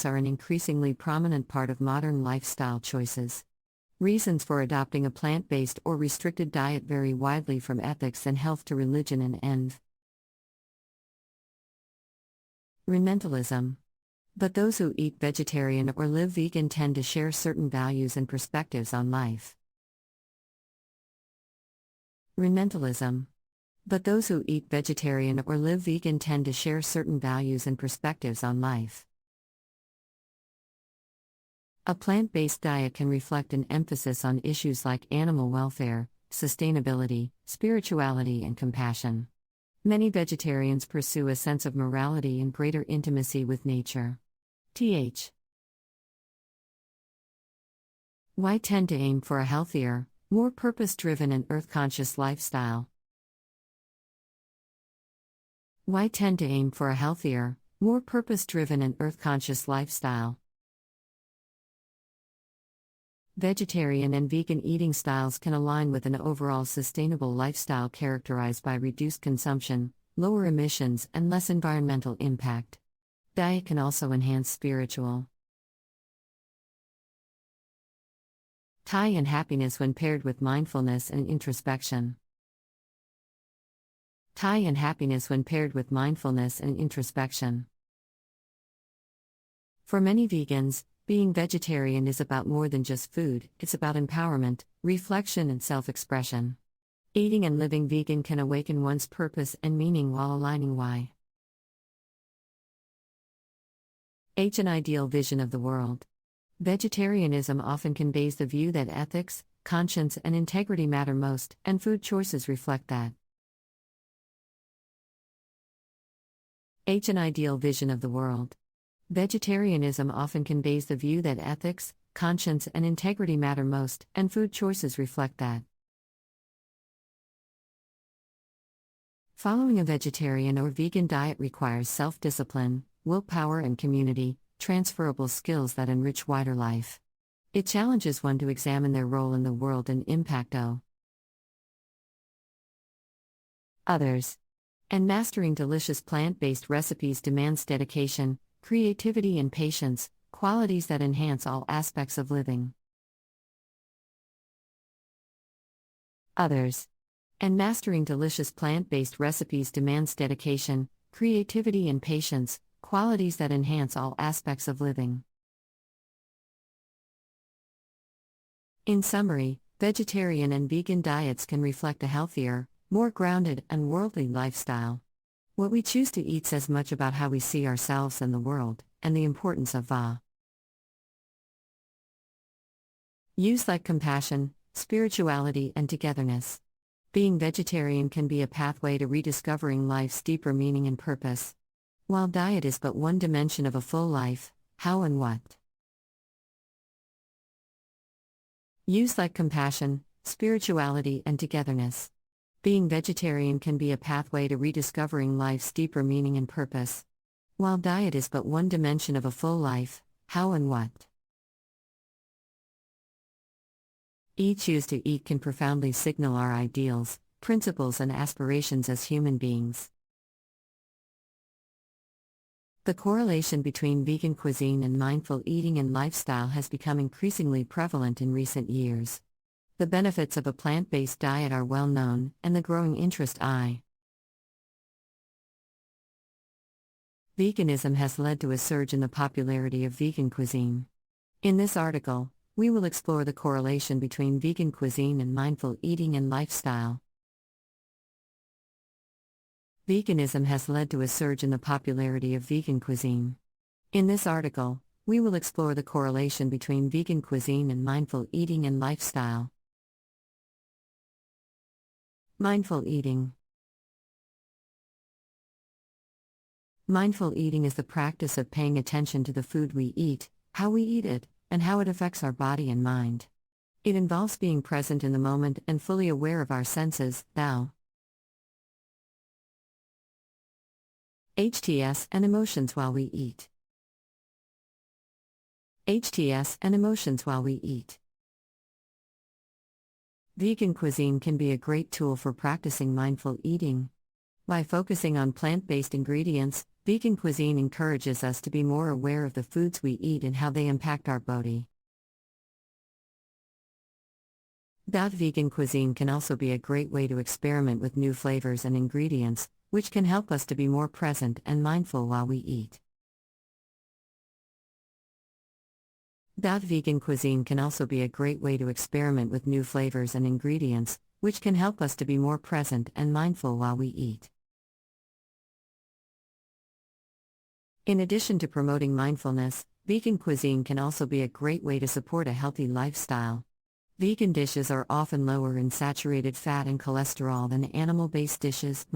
are an increasingly prominent part of modern lifestyle choices. Reasons for adopting a plant-based or restricted diet vary widely from ethics and health to religion and env. Renmentalism. But those who eat vegetarian or live vegan tend to share certain values and perspectives on life. Renmentalism. But those who eat vegetarian or live vegan tend to share certain values and perspectives on life. A plant-based diet can reflect an emphasis on issues like animal welfare, sustainability, spirituality, and compassion. Many vegetarians pursue a sense of morality and greater intimacy with nature. Why tend to aim for a healthier, more purpose-driven and earth-conscious lifestyle? Why tend to aim for a healthier, more purpose-driven and earth-conscious lifestyle? Vegetarian and vegan eating styles can align with an overall sustainable lifestyle characterized by reduced consumption, lower emissions, and less environmental impact. Diet can also enhance spiritual tie and happiness when paired with mindfulness and introspection. Tie and happiness when paired with mindfulness and introspection. For many vegans, being vegetarian is about more than just food, it's about empowerment, reflection, and self-expression. Eating and living vegan can awaken one's purpose and meaning while aligning why. An ideal vision of the world. Vegetarianism often conveys the view that ethics, conscience, and integrity matter most, and food choices reflect that. An ideal vision of the world. Vegetarianism often conveys the view that ethics, conscience, and integrity matter most, and food choices reflect that. Following a vegetarian or vegan diet requires self-discipline, willpower, and community, transferable skills that enrich wider life. It challenges one to examine their role in the world and impact others. And mastering delicious plant-based recipes demands dedication, creativity, and patience, qualities that enhance all aspects of living. And mastering delicious plant-based recipes demands dedication, creativity, and patience, qualities that enhance all aspects of living. In summary, vegetarian and vegan diets can reflect a healthier, more grounded, and worldly lifestyle. What we choose to eat says much about how we see ourselves and the world, and the importance of values like compassion, spirituality, and togetherness. Being vegetarian can be a pathway to rediscovering life's deeper meaning and purpose. While diet is but one dimension of a full life, how and what? Use like compassion, spirituality, and togetherness. Being vegetarian can be a pathway to rediscovering life's deeper meaning and purpose. While diet is but one dimension of a full life, how and what? Choose to eat can profoundly signal our ideals, principles, and aspirations as human beings. The correlation between vegan cuisine and mindful eating and lifestyle has become increasingly prevalent in recent years. The benefits of a plant-based diet are well known, and the growing interest veganism has led to a surge in the popularity of vegan cuisine. In this article, we will explore the correlation between vegan cuisine and mindful eating and lifestyle. Veganism has led to a surge in the popularity of vegan cuisine. In this article, we will explore the correlation between vegan cuisine and mindful eating and lifestyle. Mindful eating. Mindful eating is the practice of paying attention to the food we eat, how we eat it, and how it affects our body and mind. It involves being present in the moment and fully aware of our senses, HTS and emotions while we eat. HTS and emotions while we eat. Vegan cuisine can be a great tool for practicing mindful eating. By focusing on plant-based ingredients, Vegan cuisine encourages us to be more aware of the foods we eat and how they impact our body. Vegan cuisine can also be a great way to experiment with new flavors and ingredients, which can help us to be more present and mindful while we eat. Vegan cuisine can also be a great way to experiment with new flavors and ingredients, which can help us to be more present and mindful while we eat. In addition to promoting mindfulness, vegan cuisine can also be a great way to support a healthy lifestyle. Vegan dishes are often lower in saturated fat and cholesterol than animal-based dishes,